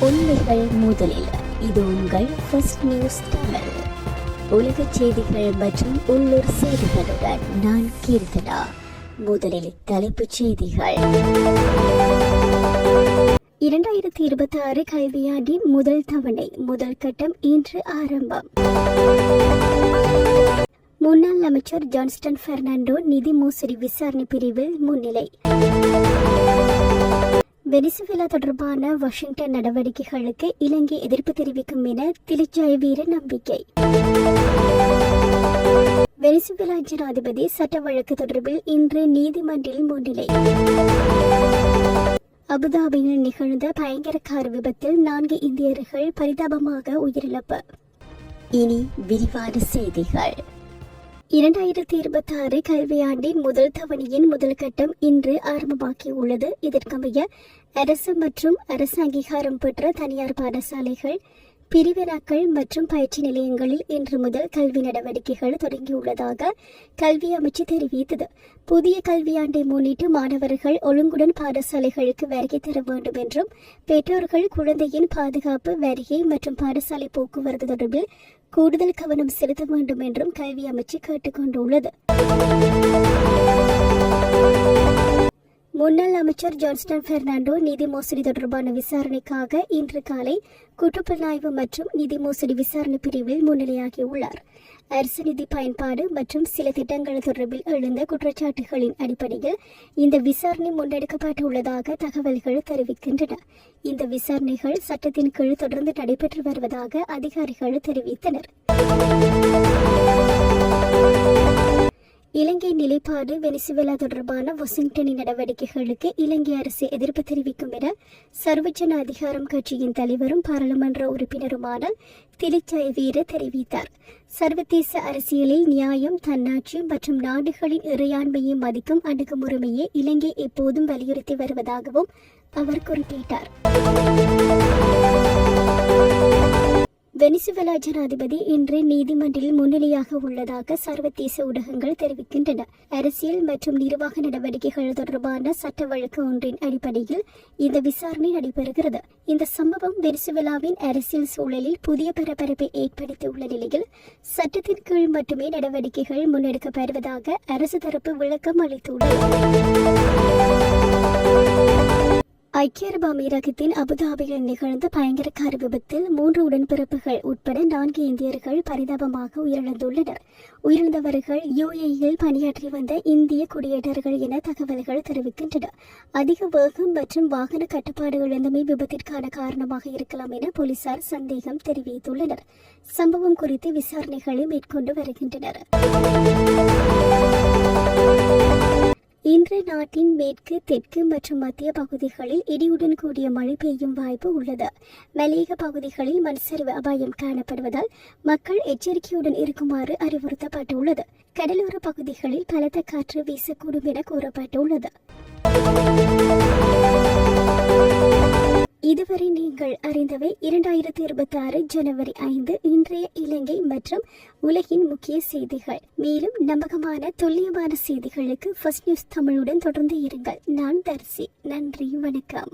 உண்மைகள் முதலில். இது உங்கள் ஃபர்ஸ்ட் நியூஸ் தமிழ். உலக செய்திகள் மற்றும் உள்ளூர் செய்திகளுடன் நான் கீர்த்தனா. முதலில் தலைப்புச் செய்திகள். 2026 கல்வியாண்டின் முதல் தவணை முதல் கட்டம் இன்று ஆரம்பம். முன்னாள் அமைச்சர் ஜான்ஸ்டன் பெர்னாண்டோ நிதி மோசடி விசாரணை பிரிவில் முன்னிலை. வெனிசுவேலா தொடர்பான வாஷிங்டன் நடவடிக்கைகளுக்கு இலங்கை எதிர்ப்பு தெரிவிக்கும் என திலிஜயவீர நம்பிக்கை. வெனிசுவேலா ஜனாதிபதி சட்ட வழக்கு தொடர்பில் இன்று நீதிமன்றில் முன்னிலை. அபுதாபியில் நிகழ்ந்த பயங்கர கார் விபத்தில் 4 இந்தியர்கள் பரிதாபமாக உயிரிழப்பு. இனி விரிவான செய்திகள். 2026 கல்வியாண்டின் முதல் தவணையின் முதல் கட்டம் இன்று ஆரம்பமாகியுள்ளது. இதற்கமைய அரசு மற்றும் அரசு அங்கீகாரம் பெற்ற தனியார் பாடசாலைகள், பிரிவினாக்கள் மற்றும் பயிற்சி நிலையங்களில் இன்று முதல் கல்வி நடவடிக்கைகள் தொடங்கியுள்ளதாக கல்வி அமைச்சு தெரிவித்தது. புதிய கல்வியாண்டை முன்னிட்டு மாணவர்கள் ஒழுங்குடன் பாடசாலைகளுக்கு வருகை தர வேண்டும் என்றும் பெற்றோர்கள் குழந்தையின் பாதுகாப்பு, வருகை மற்றும் பாடசாலை போக்குவரத்து தொடர்பில் கூடுதல் கவனம் செலுத்த வேண்டும் என்றும் கல்வி அமைச்சு கேட்டுக்கொண்டுள்ளது. முன்னாள் அமைச்சர் ஜான்ஸ்டன் பெர்னாண்டோ நிதி மோசடி தொடர்பான விசாரணைக்காக இன்று காலை குற்றப்புலனாய்வு மற்றும் நிதி மோசடி விசாரணை பிரிவில் முன்னிலையாகியுள்ளார். அரசு நிதி பயன்பாடு மற்றும் சில திட்டங்கள் தொடர்பில் எழுந்த குற்றச்சாட்டுகளின் அடிப்படையில் இந்த விசாரணை முன்னெடுக்கப்பட்டுள்ளதாக தகவல்கள் தெரிவிக்கின்றன. இந்த விசாரணைகள் சட்டத்தின் கீழ் தொடர்ந்து நடைபெற்று வருவதாக அதிகாரிகள் தெரிவித்தனர். இலங்கை நிலைப்பாடு. வெனிசுவேலா தொடர்பான வாஷிங்டனின் நடவடிக்கைகளுக்கு இலங்கை அரசு எதிர்ப்பு தெரிவிக்கும் என சர்வஜன அதிகாரம் கட்சியின் தலைவரும் பாராளுமன்ற உறுப்பினருமான திலிஜயவீர தெரிவித்தார். சர்வதேச அரசியலில் நியாயம், தன்னாட்சி மற்றும் நாடுகளின் இறையாண்மையை மதிக்கும் அணுகுமுறைமையை இலங்கை எப்போதும் வலியுறுத்தி வருவதாகவும் அவர் குறிப்பிட்டார். வெனிசுவேலா ஜனாதிபதி இன்று நீதிமன்றில் முன்னிலையாக உள்ளதாக சர்வதேச ஊடகங்கள் தெரிவிக்கின்றன. அரசியல் மற்றும் நிர்வாக நடவடிக்கைகள் தொடர்பான சட்ட வழக்கு ஒன்றின் அடிப்படையில் இந்த விசாரணை நடைபெறுகிறது. இந்த சம்பவம் வெனிசுவேலாவின் அரசியல் சூழலில் புதிய பரபரப்பை ஏற்படுத்தியுள்ள நிலையில் சட்டத்தின் கீழ் மட்டுமே நடவடிக்கைகள் முன்னெடுக்கப்படுவதாக அரசு தரப்பு விளக்கம் அளித்துள்ளது. ஐக்கிய அரபு அமீரகத்தின் அபுதாபியில் நிகழ்ந்த பயங்கர கார் விபத்தில் 3 உடன்பிறப்புகள் உட்பட 4 இந்தியர்கள் பரிதாபமாக உயிரிழந்துள்ளனர். உயிரிழந்தவர்கள் UAEயில் பணியாற்றி வந்த இந்திய குடியேற்றர்கள் என தகவல்கள் தெரிவிக்கின்றன. அதிக வேகம் மற்றும் வாகன கட்டுப்பாடு இழந்தமை விபத்திற்கான காரணமாக இருக்கலாம் என போலீசார் சந்தேகம் தெரிவித்துள்ளனர். சம்பவம் குறித்து விசாரணைகளை மேற்கொண்டு வருகின்றனர். இன்று நாட்டின் மேற்கு, தெற்கு மற்றும் மத்திய பகுதிகளில் இடியுடன் கூடிய மழை பெய்யும் வாய்ப்பு உள்ளது. மலையக பகுதிகளில் மண்சரிவு அபாயம் காணப்படுவதால் மக்கள் எச்சரிக்கையுடன் இருக்குமாறு அறிவுறுத்தப்பட்டுள்ளது. கடலோர பகுதிகளில் பலத்த காற்று வீசக்கூடும் என கூறப்பட்டுள்ளது. இதுவரை நீங்கள் அறிந்தவை 2026 ஜனவரி 5 இன்றைய இலங்கை மற்றும் உலகின் முக்கிய செய்திகள். மேலும் நம்பகமான துல்லியமான செய்திகளுக்கு ஃபர்ஸ்ட் நியூஸ் தமிழுடன் தொடர்ந்து இருங்கள். நான் தர்சி. நன்றி, வணக்கம்.